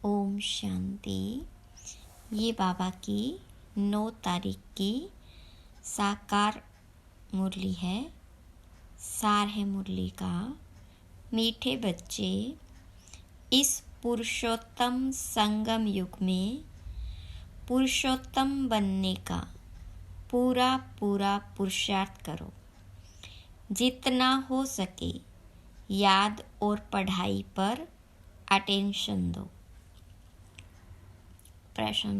ओम शांति। ये बाबा की 9 तारीख की साकार मुरली है। सार है मुरली का। मीठे बच्चे, इस पुरुषोत्तम संगम युग में पुरुषोत्तम बनने का पूरा पुरुषार्थ करो। जितना हो सके याद और पढ़ाई पर अटेंशन दो। प्रश्न: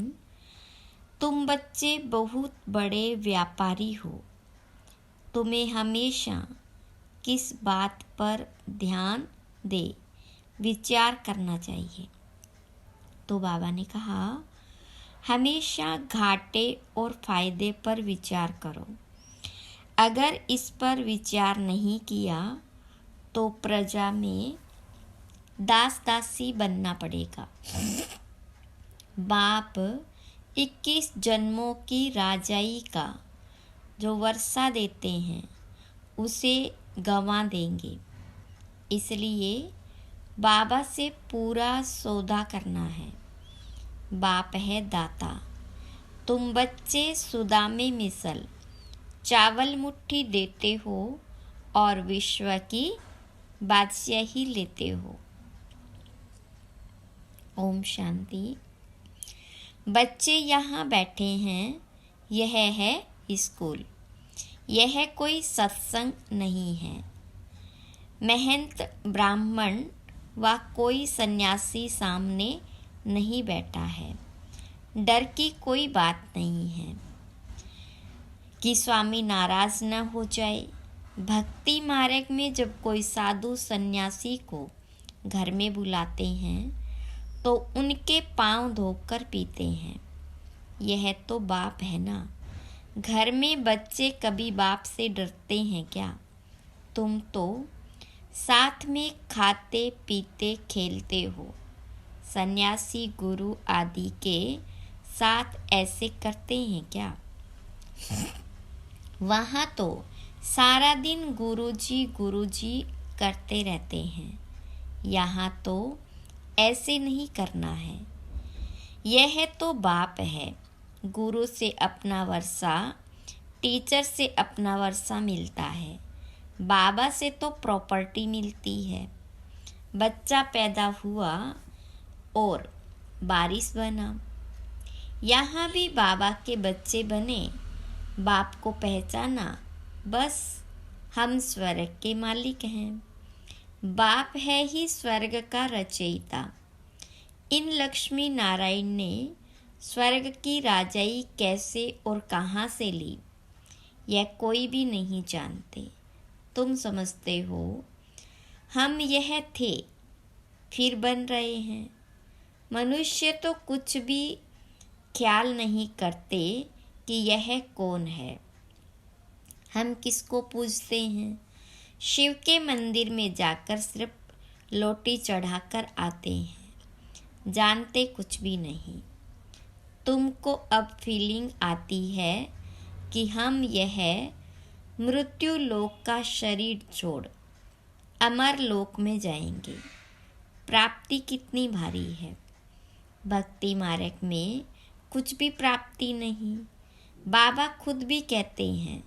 तुम बच्चे बहुत बड़े व्यापारी हो। तुम्हें हमेशा किस बात पर ध्यान दे विचार करना चाहिए? तो बाबा ने कहा, हमेशा घाटे और फायदे पर विचार करो। अगर इस पर विचार नहीं किया तो प्रजा में दास दासी बनना पड़ेगा। बाप 21 जन्मों की राजाई का जो वर्षा देते हैं उसे गंवा देंगे। इसलिए बाबा से पूरा सौदा करना है। बाप है दाता। तुम बच्चे सुदामे मिसल चावल मुट्ठी देते हो और विश्व की बादशाही लेते हो। ओम शांति। बच्चे यहाँ बैठे हैं, यह है स्कूल। यह कोई सत्संग नहीं है। महंत ब्राह्मण व कोई सन्यासी सामने नहीं बैठा है। डर की कोई बात नहीं है कि स्वामी नाराज न हो जाए। भक्ति मार्ग में जब कोई साधु सन्यासी को घर में बुलाते हैं तो उनके पांव धोकर पीते हैं। यह तो बाप है ना। घर में बच्चे कभी बाप से डरते हैं क्या? तुम तो साथ में खाते पीते खेलते हो। सन्यासी गुरु आदि के साथ ऐसे करते हैं क्या? वहाँ तो सारा दिन गुरुजी करते रहते हैं। यहाँ तो ऐसे नहीं करना है। यह तो बाप है। गुरु से अपना वर्षा, टीचर से अपना वर्षा मिलता है। बाबा से तो प्रॉपर्टी मिलती है। बच्चा पैदा हुआ और बारिश बना। यहाँ भी बाबा के बच्चे बने। बाप को पहचाना, बस हम स्वर्ग के मालिक हैं। बाप है ही स्वर्ग का रचयिता। इन लक्ष्मी नारायण ने स्वर्ग की राजाई कैसे और कहाँ से ली, यह कोई भी नहीं जानते। तुम समझते हो हम यह थे फिर बन रहे हैं। मनुष्य तो कुछ भी ख्याल नहीं करते कि यह कौन है। हम किसको पूजते हैं? शिव के मंदिर में जाकर सिर्फ लोटी चढ़ाकर आते हैं, जानते कुछ भी नहीं। तुमको अब फीलिंग आती है कि हम यह मृत्यु लोक का शरीर छोड़ अमर लोक में जाएंगे। प्राप्ति कितनी भारी है। भक्ति मार्ग में कुछ भी प्राप्ति नहीं। बाबा खुद भी कहते हैं,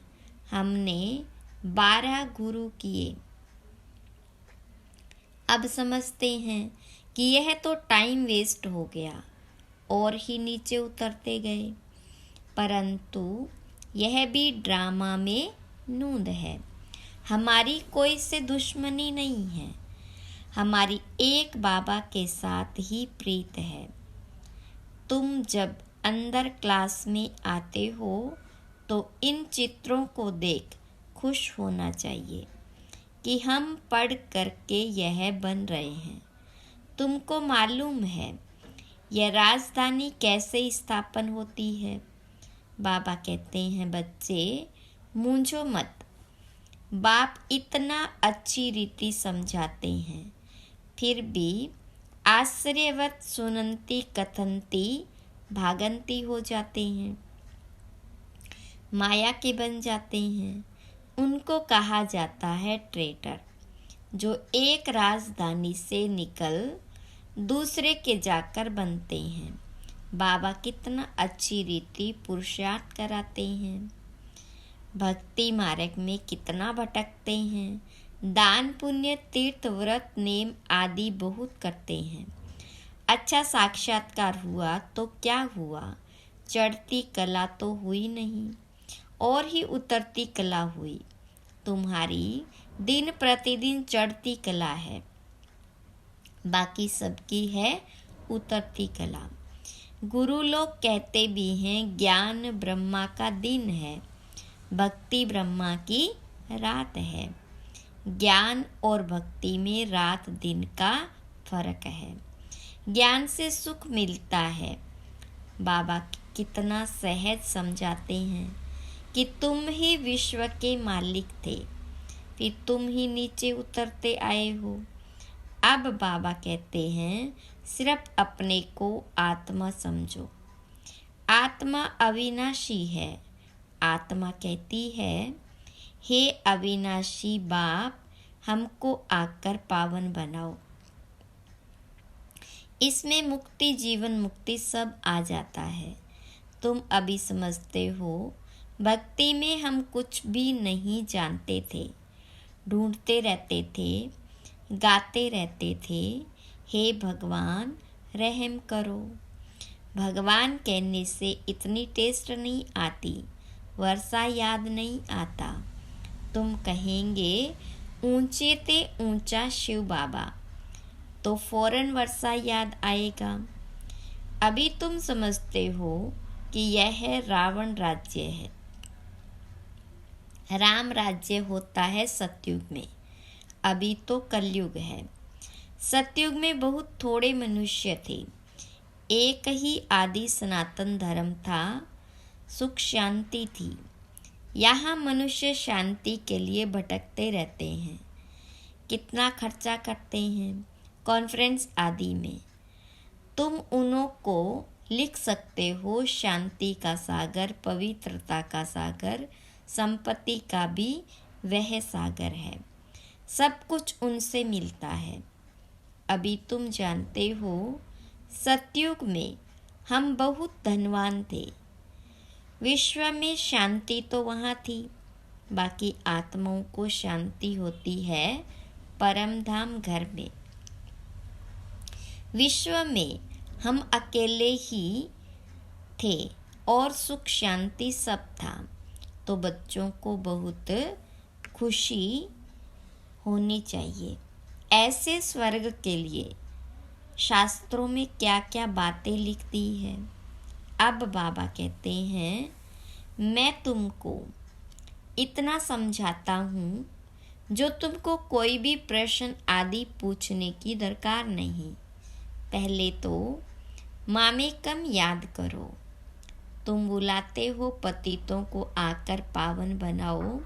हमने 12 गुरु किए। अब समझते हैं कि यह तो टाइम वेस्ट हो गया और ही नीचे उतरते गए। परंतु यह भी ड्रामा में नूंद है। हमारी कोई से दुश्मनी नहीं है। हमारी एक बाबा के साथ ही प्रीत है। तुम जब अंदर क्लास में आते हो तो इन चित्रों को देख खुश होना चाहिए कि हम पढ़ करके यह बन रहे हैं। तुमको मालूम है यह राजधानी कैसे स्थापन होती है? बाबा कहते हैं, बच्चे मूंझो मत। बाप इतना अच्छी रीति समझाते हैं, फिर भी आश्चर्यवत सुनंती कथनती भागंती हो जाते हैं। माया के बन जाते हैं। उनको कहा जाता है ट्रेटर, जो एक राजधानी से निकल दूसरे के जाकर बनते हैं। बाबा कितना अच्छी रीति पुरुषार्थ कराते हैं। भक्ति मार्ग में कितना भटकते हैं। दान पुण्य तीर्थ व्रत नेम आदि बहुत करते हैं। अच्छा साक्षात्कार हुआ तो क्या हुआ, चढ़ती कला तो हुई नहीं, और ही उतरती कला हुई। तुम्हारी दिन प्रतिदिन चढ़ती कला है, बाकी सबकी है उतरती कला। गुरु लोग कहते भी हैं ज्ञान ब्रह्मा का दिन है, भक्ति ब्रह्मा की रात है। ज्ञान और भक्ति में रात दिन का फर्क है। ज्ञान से सुख मिलता है। बाबा कितना सहज समझाते हैं कि तुम ही विश्व के मालिक थे, फिर तुम ही नीचे उतरते आए हो। अब बाबा कहते हैं सिर्फ अपने को आत्मा समझो। आत्मा अविनाशी है। आत्मा कहती है हे अविनाशी बाप, हमको आकर पावन बनाओ। इसमें मुक्ति जीवन मुक्ति सब आ जाता है। तुम अभी समझते हो भक्ति में हम कुछ भी नहीं जानते थे, ढूंढते रहते थे, गाते रहते थे हे भगवान रहम करो। भगवान कहने से इतनी टेस्ट नहीं आती, वर्षा याद नहीं आता। तुम कहेंगे ऊंचे ते ऊंचा शिव बाबा, तो फौरन वर्षा याद आएगा। अभी तुम समझते हो कि यह रावण राज्य है, राम राज्य होता है सतयुग में, अभी तो कलयुग है। सतयुग में बहुत थोड़े मनुष्य थे, एक ही आदि सनातन धर्म था, सुख शांति थी। यहाँ मनुष्य शांति के लिए भटकते रहते हैं, कितना खर्चा करते हैं कॉन्फ्रेंस आदि में। तुम उन्हों को लिख सकते हो शांति का सागर, पवित्रता का सागर, संपत्ति का भी वह सागर है, सब कुछ उनसे मिलता है। अभी तुम जानते हो सतयुग में हम बहुत धनवान थे, विश्व में शांति तो वहाँ थी, बाकी आत्माओं को शांति होती है परम धाम घर में। विश्व में हम अकेले ही थे और सुख शांति सब था, तो बच्चों को बहुत खुशी होनी चाहिए। ऐसे स्वर्ग के लिए शास्त्रों में क्या क्या बातें लिख दी है। अब बाबा कहते हैं मैं तुमको इतना समझाता हूँ जो तुमको कोई भी प्रश्न आदि पूछने की दरकार नहीं। पहले तो मामे कम याद करो। तुम बुलाते हो पतितों को आकर पावन बनाओ,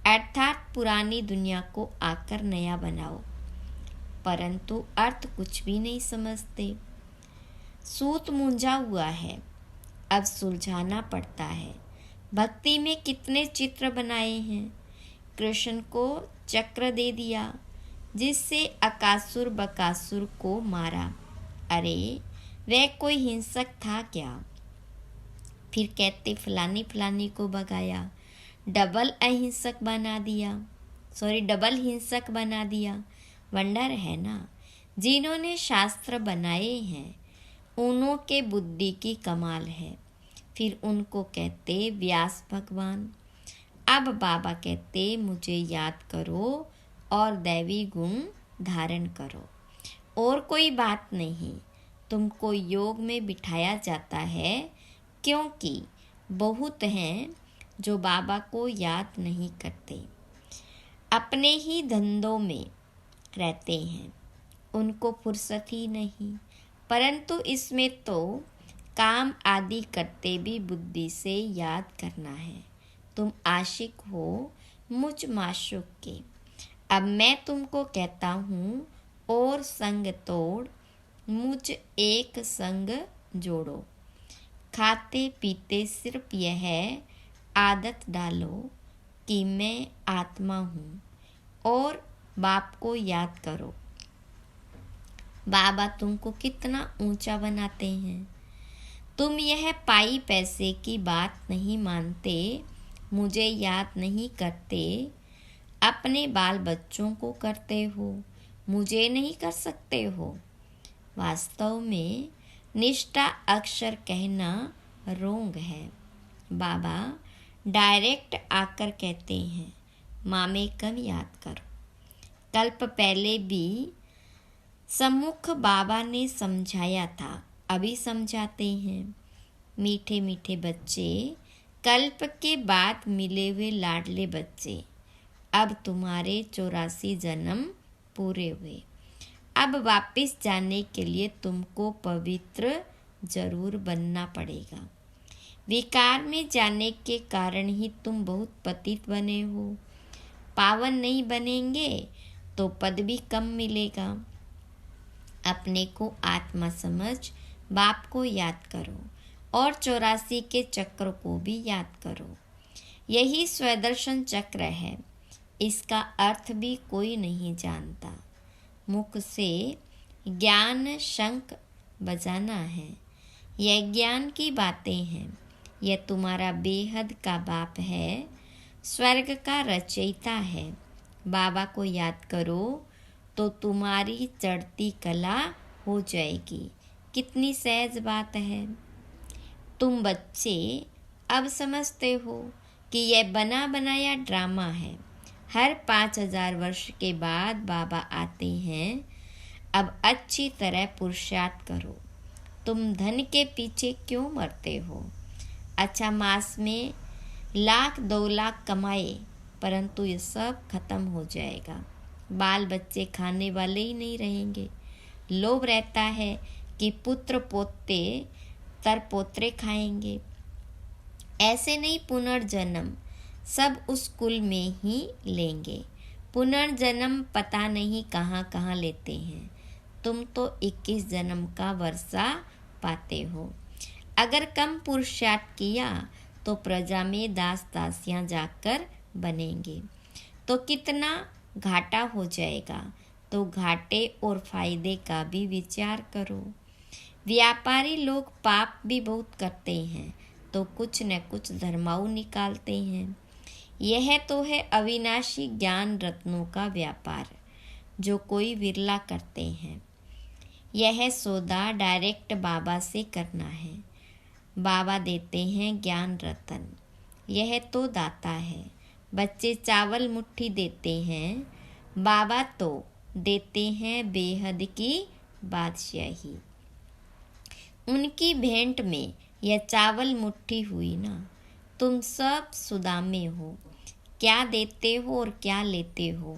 अर्थात पुरानी दुनिया को आकर नया बनाओ, परंतु अर्थ कुछ भी नहीं समझते। सूत मूंझा हुआ है, अब सुलझाना पड़ता है। भक्ति में कितने चित्र बनाए हैं। कृष्ण को चक्र दे दिया जिससे अकासुर बकासुर को मारा। अरे वह कोई हिंसक था क्या? फिर कहते फलानी फलानी को भगाया, डबल हिंसक बना दिया। वंडर है ना, जिन्होंने शास्त्र बनाए हैं उन्हों के बुद्धि की कमाल है। फिर उनको कहते व्यास भगवान। अब बाबा कहते मुझे याद करो और दैवी गुण धारण करो, और कोई बात नहीं। तुमको योग में बिठाया जाता है क्योंकि बहुत हैं जो बाबा को याद नहीं करते, अपने ही धंधों में रहते हैं, उनको फुर्सत ही नहीं। परंतु इसमें तो काम आदि करते भी बुद्धि से याद करना है। तुम आशिक हो मुझ माशूक के। अब मैं तुमको कहता हूँ और संग तोड़ मुझ एक संग जोड़ो। खाते पीते सिर्फ यह आदत डालो कि मैं आत्मा हूँ और बाप को याद करो। बाबा तुमको कितना ऊंचा बनाते हैं। तुम यह पाई पैसे की बात नहीं मानते, मुझे याद नहीं करते, अपने बाल बच्चों को करते हो, मुझे नहीं कर सकते हो। वास्तव में निष्ठा अक्षर कहना रोंग है। बाबा डायरेक्ट आकर कहते हैं, मामे कम याद करो। कल्प पहले भी सम्मुख बाबा ने समझाया था, अभी समझाते हैं। मीठे मीठे बच्चे, कल्प के बाद मिले हुए लाडले बच्चे, अब तुम्हारे 84 जन्म पूरे हुए। अब वापस जाने के लिए तुमको पवित्र जरूर बनना पड़ेगा। विकार में जाने के कारण ही तुम बहुत पतित बने हो। पावन नहीं बनेंगे तो पद भी कम मिलेगा। अपने को आत्मा समझ बाप को याद करो और 84 के चक्र को भी याद करो। यही स्वदर्शन चक्र है, इसका अर्थ भी कोई नहीं जानता। मुख से ज्ञान शंख बजाना है, यह ज्ञान की बातें हैं। यह तुम्हारा बेहद का बाप है, स्वर्ग का रचयिता है। बाबा को याद करो तो तुम्हारी चढ़ती कला हो जाएगी। कितनी सहज बात है। तुम बच्चे अब समझते हो कि यह बना बनाया ड्रामा है। हर 5000 वर्ष के बाद बाबा आते हैं। अब अच्छी तरह पुरुषार्थ करो। तुम धन के पीछे क्यों मरते हो? अच्छा मास में 1,00,000 2 लाख कमाए, परंतु ये सब खत्म हो जाएगा। बाल बच्चे खाने वाले ही नहीं रहेंगे। लोभ रहता है कि पुत्र पोते तरपोत्रे खाएंगे। ऐसे नहीं पुनर्जन्म सब उस कुल में ही लेंगे। पुनर्जन्म पता नहीं कहाँ कहाँ लेते हैं। तुम तो 21 जन्म का वर्षा पाते हो। अगर कम पुरुषार्थ किया तो प्रजा में दास दासियाँ जाकर बनेंगे तो कितना घाटा हो जाएगा। तो घाटे और फायदे का भी विचार करो। व्यापारी लोग पाप भी बहुत करते हैं तो कुछ न कुछ धर्माऊ निकालते हैं। यह तो है अविनाशी ज्ञान रत्नों का व्यापार, जो कोई विरला करते हैं। यह सौदा डायरेक्ट बाबा से करना है। बाबा देते हैं ज्ञान रतन, यह तो दाता है। बच्चे चावल मुट्ठी देते हैं, बाबा तो देते हैं बेहद की बादशाही। उनकी भेंट में यह चावल मुट्ठी हुई ना। तुम सब सुदामे हो, क्या देते हो और क्या लेते हो।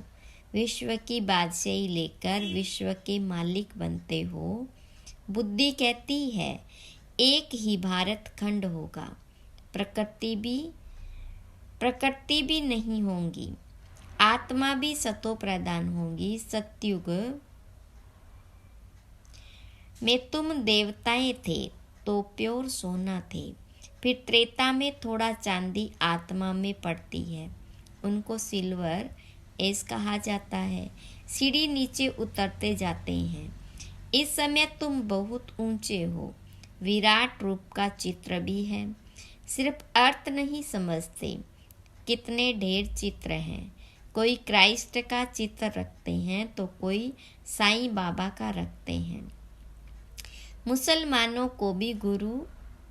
विश्व की बादशाही लेकर विश्व के मालिक बनते हो। बुद्धि कहती है एक ही भारत खंड होगा। प्रकृति भी नहीं होंगी, आत्मा भी सतो प्रदान होगी। सतयुग में तुम देवताएं थे तो प्योर सोना थे। फिर त्रेता में थोड़ा चांदी आत्मा में पड़ती है, उनको सिल्वर एस कहा जाता है। सीढ़ी नीचे उतरते जाते हैं। इस समय तुम बहुत ऊंचे हो। विराट रूप का चित्र भी है, सिर्फ अर्थ नहीं समझते। कितने ढेर चित्र हैं। कोई क्राइस्ट का चित्र रखते हैं तो कोई साईं बाबा का रखते हैं। मुसलमानों को भी गुरु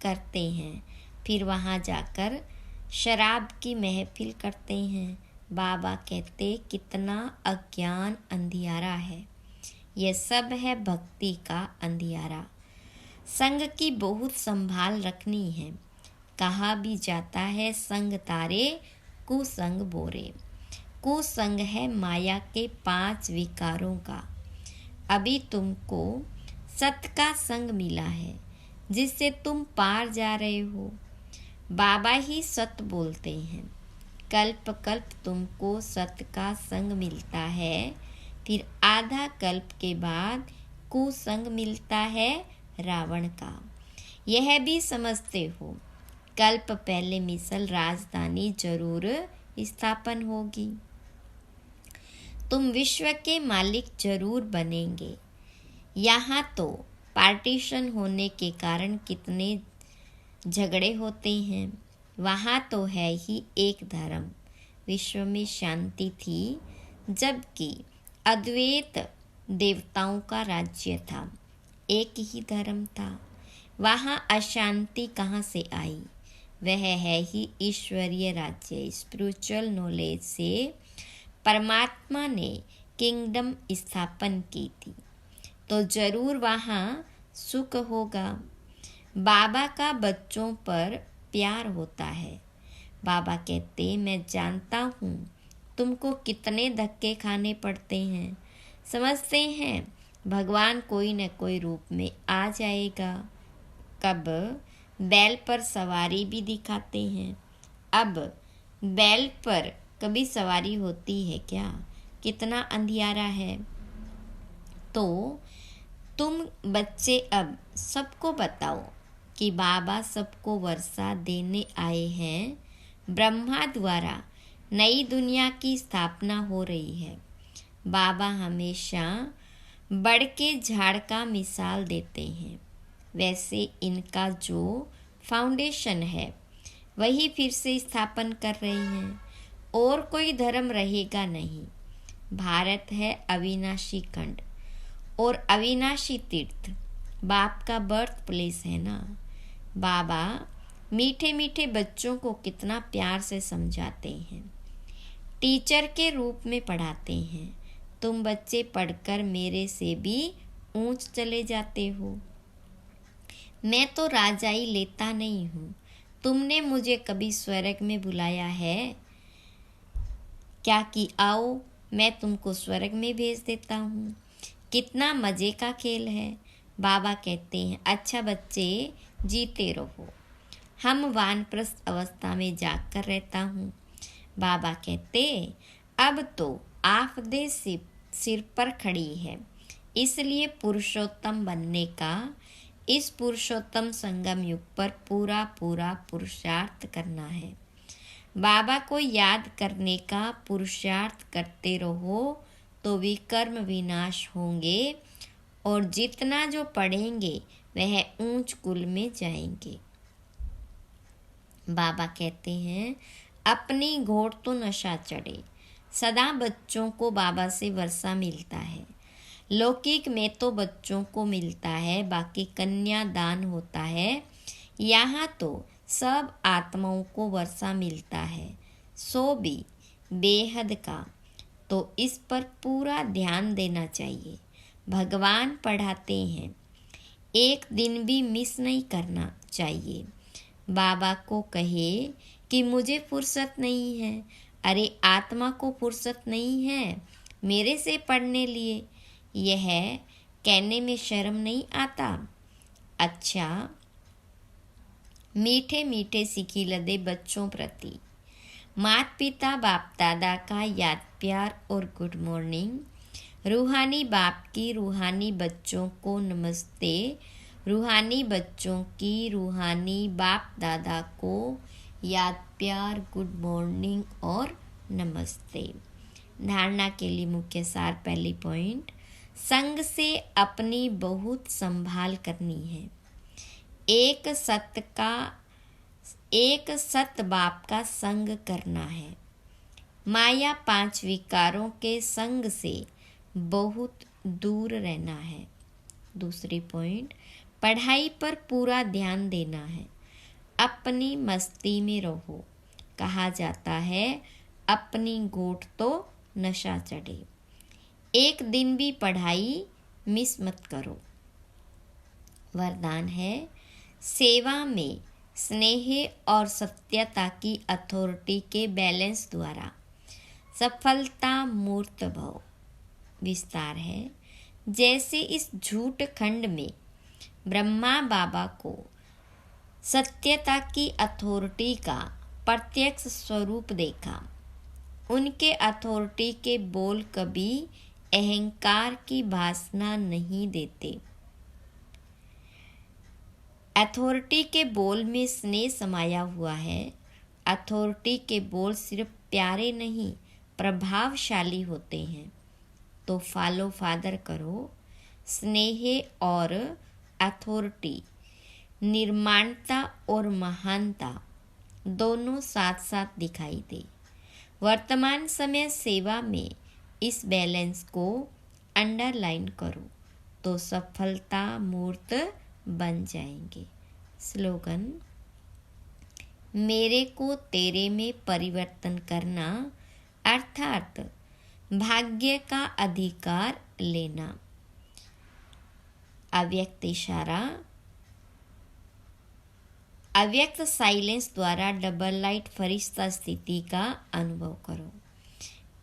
करते हैं, फिर वहाँ जाकर शराब की महफिल करते हैं। बाबा कहते कितना अज्ञान अंधियारा है। यह सब है भक्ति का अंधियारा। संग की बहुत संभाल रखनी है। कहा भी जाता है संग तारे कुसंग बोरे। कुसंग है माया के 5 विकारों का। अभी तुमको सत का संग मिला है, जिससे तुम पार जा रहे हो। बाबा ही सत बोलते हैं। कल्प कल्प तुमको सत का संग मिलता है, फिर आधा कल्प के बाद कुसंग मिलता है रावण का। यह भी समझते हो कल्प पहले मिसल राजधानी जरूर स्थापन होगी। तुम विश्व के मालिक जरूर बनेंगे। यहाँ तो पार्टीशन होने के कारण कितने झगड़े होते हैं। वहाँ तो है ही एक धर्म, विश्व में शांति थी, जबकि अद्वैत देवताओं का राज्य था, एक ही धर्म था। वहाँ अशांति कहाँ से आई? वह है ही ईश्वरीय राज्य। स्पिरिचुअल नॉलेज से परमात्मा ने किंगडम स्थापन की थी, तो जरूर वहाँ सुख होगा। बाबा का बच्चों पर प्यार होता है। बाबा कहते, मैं जानता हूँ तुमको कितने धक्के खाने पड़ते हैं। समझते हैं भगवान कोई न कोई रूप में आ जाएगा। कब बैल पर सवारी भी दिखाते हैं। अब बैल पर कभी सवारी होती है क्या? कितना अंधियारा है। तो तुम बच्चे अब सबको बताओ कि बाबा सबको वर्षा देने आए हैं। ब्रह्मा द्वारा नई दुनिया की स्थापना हो रही है। बाबा हमेशा बढ़ के झाड़ का मिसाल देते हैं। वैसे इनका जो फाउंडेशन है वही फिर से स्थापन कर रहे हैं, और कोई धर्म रहेगा नहीं। भारत है अविनाशी खंड और अविनाशी तीर्थ, बाप का बर्थ प्लेस है ना। बाबा मीठे मीठे बच्चों को कितना प्यार से समझाते हैं, टीचर के रूप में पढ़ाते हैं। तुम बच्चे पढ़कर मेरे से भी ऊंच चले जाते हो। मैं तो राजाई लेता नहीं हूँ। तुमने मुझे कभी स्वर्ग में बुलाया है क्या कि आओ मैं तुमको स्वर्ग में भेज देता हूँ? कितना मज़े का खेल है। बाबा कहते हैं, अच्छा बच्चे जीते रहो। हम वानप्रस्थ अवस्था में जाकर रहता हूँ। बाबा कहते, अब तो आफदे सिर पर खड़ी है, इसलिए पुरुषोत्तम बनने का इस पुरुषोत्तम संगम युग पर पूरा पूरा पुरुषार्थ करना है। बाबा को याद करने का पुरुषार्थ करते रहो तो विकर्म विनाश होंगे, और जितना जो पढ़ेंगे वह ऊंच कुल में जाएंगे। बाबा कहते हैं, अपनी घोड़ तो नशा चढ़े। सदा बच्चों को बाबा से वर्षा मिलता है। लौकिक में तो बच्चों को मिलता है, बाकी कन्या दान होता है। यहाँ तो सब आत्माओं को वर्षा मिलता है, सो भी बेहद का। तो इस पर पूरा ध्यान देना चाहिए। भगवान पढ़ाते हैं, एक दिन भी मिस नहीं करना चाहिए। बाबा को कहे कि मुझे फुर्सत नहीं है। अरे आत्मा को फुर्सत नहीं है मेरे से पढ़ने लिए, यह कहने में शर्म नहीं आता? अच्छा, मीठे मीठे सिखिलदे बच्चों प्रति माता पिता बाप दादा का याद प्यार और गुड मॉर्निंग। रूहानी बाप की रूहानी बच्चों को नमस्ते। रूहानी बच्चों की रूहानी बाप दादा को याद प्यार, गुड मॉर्निंग और नमस्ते। धारणा के लिए मुख्य सार। पहली पॉइंट, संग से अपनी बहुत संभाल करनी है। एक सत बाप का संग करना है। माया 5 विकारों के संग से बहुत दूर रहना है। दूसरी पॉइंट, पढ़ाई पर पूरा ध्यान देना है। अपनी मस्ती में रहो। कहा जाता है, अपनी गोट तो नशा चढ़े। एक दिन भी पढ़ाई मिस मत करो। वरदान है, सेवा में स्नेह और सत्यता की अथॉरिटी के बैलेंस द्वारा सफलता मूर्त भव। विस्तार है, जैसे इस झूठ खंड में ब्रह्मा बाबा को सत्यता की अथॉरिटी का प्रत्यक्ष स्वरूप देखा। उनके अथॉरिटी के बोल कभी अहंकार की भासना नहीं देते। अथॉरिटी के बोल में स्नेह समाया हुआ है। अथॉरिटी के बोल सिर्फ प्यारे नहीं, प्रभावशाली होते हैं। तो फॉलो फादर करो, स्नेह और अथॉरिटी, निर्माणता और महानता दोनों साथ साथ दिखाई दे। वर्तमान समय सेवा में इस बैलेंस को अंडरलाइन करो तो सफलता मूर्त बन जाएंगे। स्लोगन: मेरे को तेरे में परिवर्तन करना अर्थात भाग्य का अधिकार लेना। अव्यक्त इशारा: अव्यक्त साइलेंस द्वारा डबल लाइट फरिश्ता स्थिति का अनुभव करो।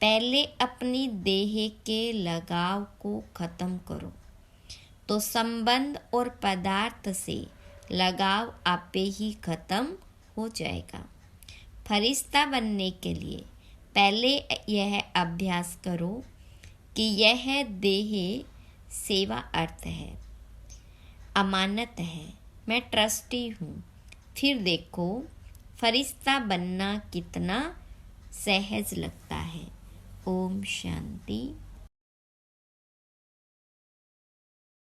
पहले अपनी देह के लगाव को खत्म करो तो संबंध और पदार्थ से लगाव आपे ही खत्म हो जाएगा। फरिश्ता बनने के लिए पहले यह अभ्यास करो कि यह देह सेवा अर्थ है, अमानत है, मैं ट्रस्टी हूँ। फिर देखो फरिश्ता बनना कितना सहज लगता है। ओम शांति।